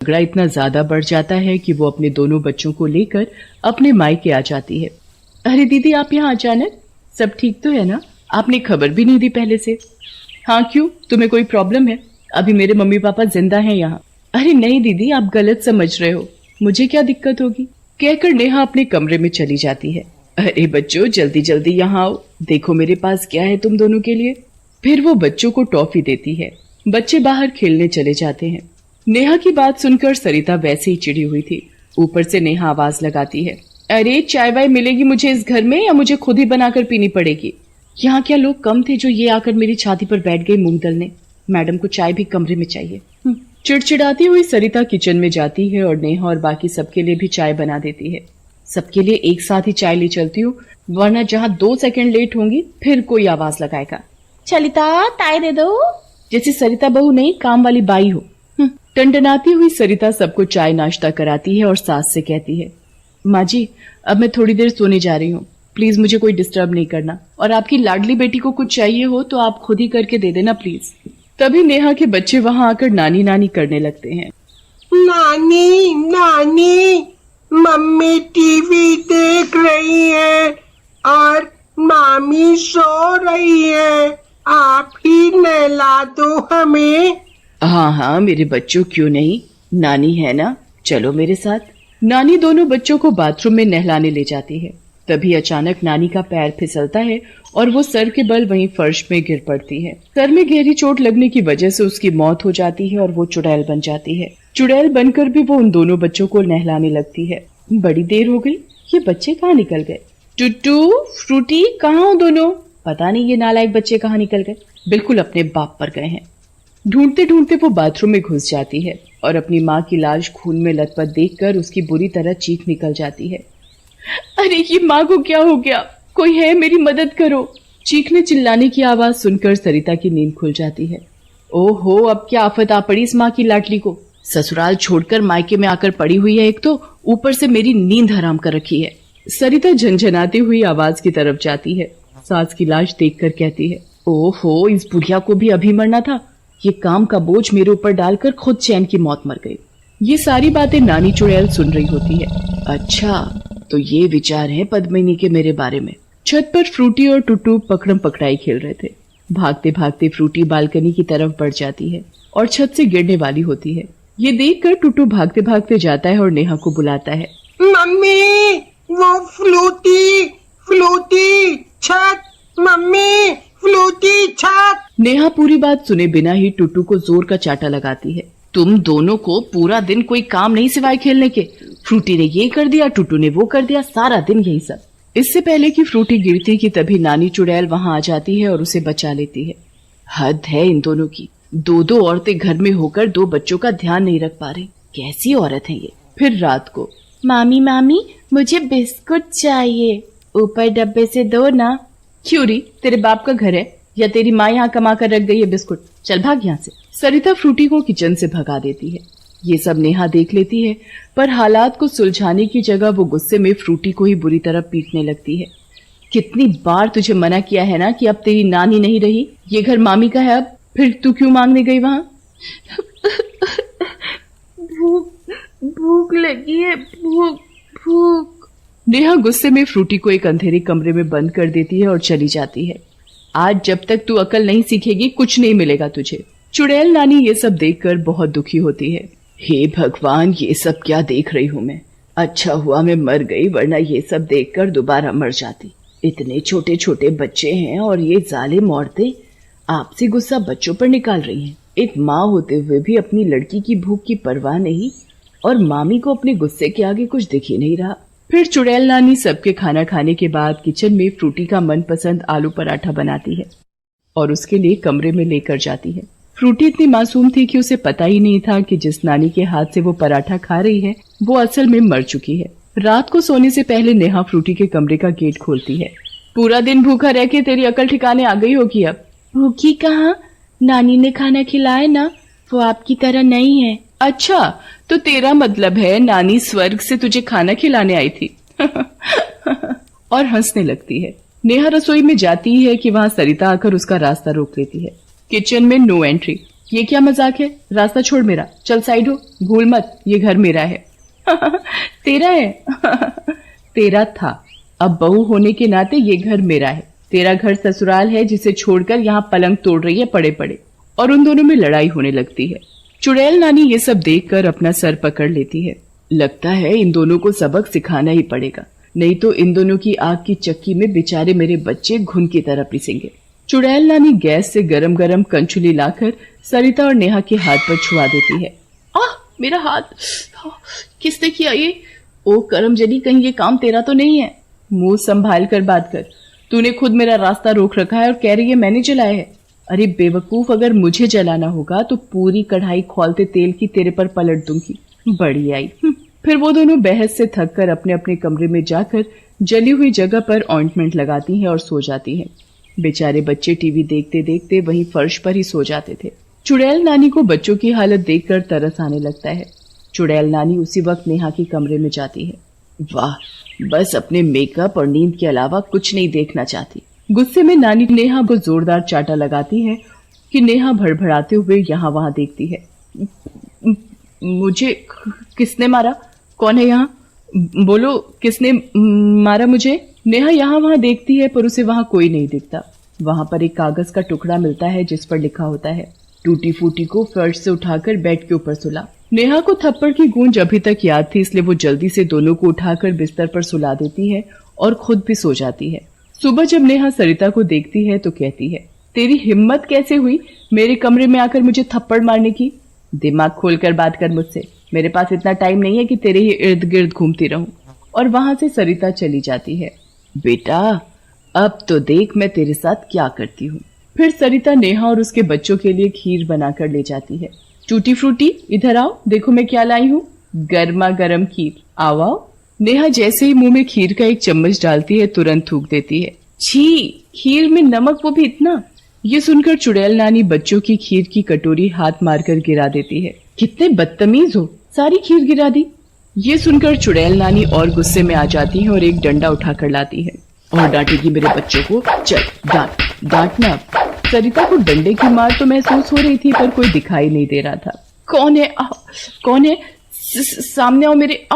झगड़ा इतना ज्यादा बढ़ जाता है कि वो अपने दोनों बच्चों को लेकर अपने मायके आ जाती है। अरे दीदी, आप यहाँ अचानक? सब ठीक तो है ना? आपने खबर भी नहीं दी पहले से। हाँ क्यों, तुम्हें कोई प्रॉब्लम है? अभी मेरे मम्मी पापा जिंदा हैं यहाँ। अरे नहीं दीदी, आप गलत समझ रहे हो, मुझे क्या दिक्कत होगी, कहकर नेहा अपने कमरे में चली जाती है। अरे बच्चों, जल्दी जल्दी यहाँ आओ, देखो मेरे पास क्या है तुम दोनों के लिए। फिर वो बच्चों को टॉफी देती है। बच्चे बाहर खेलने चले जाते हैं। नेहा की बात सुनकर सरिता वैसे ही चिड़ी हुई थी। ऊपर से नेहा आवाज लगाती है, अरे चाय वाय मिलेगी मुझे इस घर में या मुझे खुद ही बनाकर पीनी पड़ेगी? यहाँ क्या लोग कम थे जो ये आकर मेरी छाती पर बैठ गए मूंग दलने? मैडम को चाय भी कमरे में चाहिए। चिड़चिड़ाती हुई सरिता किचन में जाती है और नेहा और बाकी सबके लिए भी चाय बना देती है। सबके लिए एक साथ ही चाय ले चलती हूँ, वरना जहाँ 2 सेकंड लेट होंगी फिर कोई आवाज लगाएगा, चलिता चाय दे दो, जैसे सरिता बहू नहीं काम वाली बाई हो। टंडनाती हुई सरिता सबको चाय नाश्ता कराती है और सास से कहती है, माँ जी अब मैं थोड़ी देर सोने जा रही हूँ, प्लीज मुझे कोई डिस्टर्ब नहीं करना, और आपकी लाडली बेटी को कुछ चाहिए हो तो आप खुद ही करके दे देना प्लीज। तभी नेहा के बच्चे वहाँ आकर नानी नानी करने लगते हैं। नानी नानी, मम्मी टीवी देख रही है और मामी सो रही है, आप ही नहला दो हमें। हाँ हाँ मेरे बच्चों, क्यों नहीं, नानी है ना, चलो मेरे साथ। नानी दोनों बच्चों को बाथरूम में नहलाने ले जाती है। तभी अचानक नानी का पैर फिसलता है और वो सर के बल वहीं फर्श में गिर पड़ती है। सर में गहरी चोट लगने की वजह से उसकी मौत हो जाती है और वो चुड़ैल बन जाती है। चुड़ैल बनकर भी वो उन दोनों बच्चों को नहलाने लगती है। बड़ी देर हो गई, ये बच्चे कहाँ निकल गए? टुट्टू, फ्रूटी, कहाँ हो दोनों? पता नहीं ये नालायक बच्चे कहाँ निकल गए, बिल्कुल अपने बाप पर गए हैं। ढूंढते ढूंढते वो बाथरूम में घुस जाती है और अपनी माँ की लाश खून में लथपथ देखकर उसकी बुरी तरह चीख निकल जाती है। अरे ये माँ को क्या हो गया, कोई है, मेरी मदद करो। चीखने चिल्लाने की आवाज सुनकर सरिता की नींद खुल जाती है। ओहो, अब क्या आफत आ पड़ी इस माँ की लाडली को, ससुराल छोड़कर मायके में आकर पड़ी हुई है, एक तो ऊपर से मेरी नींद हराम कर रखी है। सरिता झंझनाती हुई आवाज की तरफ जाती है। सास की लाश देखकर कहती है, ओहो, इस बुढ़िया को भी अभी मरना था, ये काम का बोझ मेरे ऊपर डालकर खुद चैन की मौत मर गई। ये सारी बातें नानी चुड़ैल सुन रही होती है। अच्छा, तो ये विचार है पद्मिनी के मेरे बारे में। छत पर फ्रूटी और टुट्टू पकड़म पकड़ाई खेल रहे थे। भागते भागते फ्रूटी बालकनी की तरफ बढ़ जाती है और छत से गिरने वाली होती है। ये देखकर टुट्टू भागते भागते जाता है और नेहा को बुलाता है, मम्मी वो फ्लूटी फ्लूटी छत, मम्मी फ्लूटी छत। नेहा पूरी बात सुने बिना ही टुट्टू को जोर का चाटा लगाती है। तुम दोनों को पूरा दिन कोई काम नहीं सिवाय खेलने के, फ्रूटी ने ये कर दिया, टुट्टू ने वो कर दिया, सारा दिन यही सब। इससे पहले कि फ्रूटी गिरती कि तभी नानी चुड़ैल वहाँ आ जाती है और उसे बचा लेती है। हद है इन दोनों की, 2 औरतें घर में होकर 2 बच्चों का ध्यान नहीं रख पा रही, कैसी औरत है ये। फिर रात को, मामी मामी मुझे बिस्कुट चाहिए, ऊपर डब्बे से दो ना। क्यों री, तेरे बाप का घर है या तेरी माँ यहाँ कमा कर रख गई है बिस्कुट, चल भाग यहाँ से। सरिता फ्रूटी को किचन से भगा देती है। ये सब नेहा देख लेती है, पर हालात को सुलझाने की जगह वो गुस्से में फ्रूटी को ही बुरी तरह पीटने लगती है। कितनी बार तुझे मना किया है ना कि अब तेरी नानी नहीं रही, ये घर मामी का है, अब फिर तू क्यों मांगने गई वहाँ? भूख लगी है, भूख। नेहा गुस्से में फ्रूटी को एक अंधेरे कमरे में बंद कर देती है और चली जाती है। आज जब तक तू अकल नहीं सीखेगी कुछ नहीं मिलेगा तुझे। चुड़ैल नानी ये सब देखकर बहुत दुखी होती है। हे भगवान, ये सब क्या देख रही हूँ मैं, अच्छा हुआ मैं मर गई, वरना ये सब देखकर दोबारा मर जाती। इतने छोटे छोटे बच्चे हैं और ये जालिम औरतें आपसी गुस्सा बच्चों पर निकाल रही हैं। एक माँ होते हुए भी अपनी लड़की की भूख की परवाह नहीं, और मामी को अपने गुस्से के आगे कुछ दिख ही नहीं रहा। फिर चुड़ैल नानी सबके खाना खाने के बाद किचन में फ्रूटी का मनपसंद आलू पराठा बनाती है और उसके लिए कमरे में लेकर जाती है। फ्रूटी इतनी मासूम थी कि उसे पता ही नहीं था कि जिस नानी के हाथ से वो पराठा खा रही है वो असल में मर चुकी है। रात को सोने से पहले नेहा फ्रूटी के कमरे का गेट खोलती है। पूरा दिन भूखा रह के तेरी अकल ठिकाने आ गई होगी अब। भूखी कहाँ, नानी ने खाना खिलाया ना, वो आपकी तरह नहीं है। अच्छा, तो तेरा मतलब है नानी स्वर्ग से तुझे खाना खिलाने आई थी। और हंसने लगती है। नेहा रसोई में जाती है कि वहाँ सरिता आकर उसका रास्ता रोक लेती है। किचन में नो एंट्री। ये क्या मजाक है? रास्ता छोड़ मेरा, चल साइड हो, भूल मत ये घर मेरा है। तेरा है? तेरा था, अब बहू होने के नाते ये घर मेरा है। तेरा घर ससुराल है जिसे छोड़कर यहाँ पलंग तोड़ रही है पड़े पड़े। और उन दोनों में लड़ाई होने लगती है। चुड़ैल नानी ये सब देखकर अपना सर पकड़ लेती है। लगता है इन दोनों को सबक सिखाना ही पड़ेगा, नहीं तो इन दोनों की आग की चक्की में बेचारे मेरे बच्चे घुन की तरह पिसेंगे। चुड़ैल नानी गैस से गरम गरम कंचुली लाकर सरिता और नेहा के हाथ पर छुआ देती है। आह, मेरा हाथ! किसने किया ये? ओ करमजनी, कहीं ये काम तेरा तो नहीं है? मुंह संभाल कर बात कर। तूने खुद मेरा रास्ता रोक रखा है और कह रही है मैंने जलाया है। अरे बेवकूफ, अगर मुझे जलाना होगा तो पूरी कढ़ाई खौलते तेल की तेरे पर पलट दूंगी। बड़ी आई। फिर वो दोनों बहस से थक कर अपने अपने कमरे में जाकर जली हुई जगह पर ऑइंटमेंट लगाती हैं और सो जाती हैं। बेचारे बच्चे टीवी देखते देखते वहीं फर्श पर ही सो जाते थे। चुड़ैल नानी को बच्चों की हालत देखकर तरस आने लगता है। चुड़ैल नानी उसी वक्त नेहा के कमरे में जाती है। वाह, बस अपने मेकअप और नींद के अलावा कुछ नहीं देखना चाहती। गुस्से में नानी नेहा को जोरदार चाटा लगाती है कि नेहा भड़भड़ाते हुए यहाँ वहां देखती है। मुझे किसने मारा? कौन है यहाँ? बोलो, किसने मारा मुझे? नेहा यहाँ वहां देखती है पर उसे वहां कोई नहीं दिखता। वहां पर एक कागज का टुकड़ा मिलता है जिस पर लिखा होता है, टूटी फूटी को फर्श से उठाकर बेड के ऊपर सुला। नेहा को थप्पड़ की गूंज अभी तक याद थी, इसलिए वो जल्दी से दोनों को उठाकर बिस्तर पर सुला देती है और खुद भी सो जाती है। सुबह जब नेहा सरिता को देखती है तो कहती है, तेरी हिम्मत कैसे हुई मेरे कमरे में आकर मुझे थप्पड़ मारने की? दिमाग खोलकर बात कर मुझसे, मेरे पास इतना टाइम नहीं है कि तेरे ही इर्द गिर्द घूमती रहूं। और वहां से सरिता चली जाती है। बेटा, अब तो देख मैं तेरे साथ क्या करती हूँ। फिर सरिता नेहा और उसके बच्चों के लिए खीर बनाकर ले जाती है। टूटी फ्रूटी, इधर आओ, देखो मैं क्या लाई हूँ, गर्मा गर्म खीर, आओ आओ। नेहा जैसे ही मुंह में खीर का एक चम्मच डालती है तुरंत थूक देती है। छी, खीर में नमक, वो भी इतना! ये सुनकर चुड़ैल नानी बच्चों की खीर की कटोरी हाथ मारकर गिरा देती है। कितने बदतमीज हो, सारी खीर गिरा दी। ये सुनकर चुड़ैल नानी और गुस्से में आ जाती है और एक डंडा उठाकर लाती है। और डांटेगी मेरे बच्चों को? चल डांट, डांटना। सरिता को डंडे की मार तो महसूस हो रही थी पर कोई दिखाई नहीं दे रहा था। कौन है? कौन है? सामने आओ मेरे।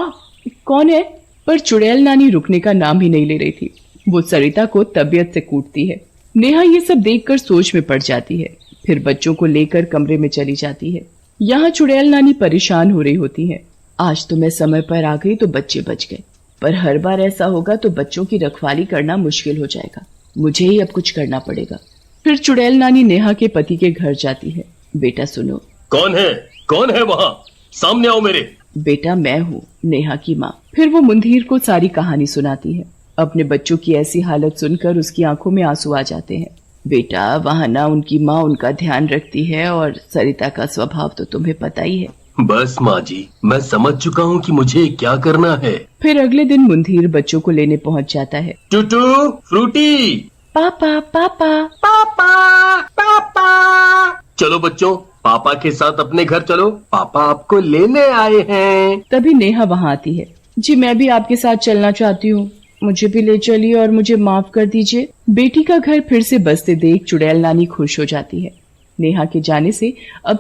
कौन है? पर चुड़ैल नानी रुकने का नाम ही नहीं ले रही थी। वो सरिता को तबीयत से कूटती है। नेहा ये सब देखकर सोच में पड़ जाती है। फिर बच्चों को लेकर कमरे में चली जाती है। यहाँ चुड़ैल नानी परेशान हो रही होती है। आज तो मैं समय पर आ गई तो बच्चे बच गए, पर हर बार ऐसा होगा तो बच्चों की रखवाली करना मुश्किल हो जाएगा। मुझे ही अब कुछ करना पड़ेगा। फिर चुड़ैल नानी नेहा के पति के घर जाती है। बेटा सुनो। कौन है? कौन है वहाँ? सामने आओ मेरे। बेटा मैं हूँ, नेहा की माँ। फिर वो मुंधीर को सारी कहानी सुनाती है। अपने बच्चों की ऐसी हालत सुनकर उसकी आंखों में आंसू आ जाते हैं। बेटा वहाँ ना उनकी माँ उनका ध्यान रखती है और सरिता का स्वभाव तो तुम्हें पता ही है। बस माँ जी, मैं समझ चुका हूँ कि मुझे क्या करना है। फिर अगले दिन मुंधीर बच्चों को लेने पहुँच जाता है। टूटू फ्रूटी। पापा पापा पापा पापा। चलो बच्चों, पापा के साथ अपने घर चलो, पापा आपको लेने आए हैं। तभी नेहा वहाँ आती है। जी मैं भी आपके साथ चलना चाहती हूँ, मुझे भी ले चलिए और मुझे माफ कर दीजिए। बेटी का घर फिर से बसते देख चुड़ैल नानी खुश हो जाती है। नेहा के जाने से अब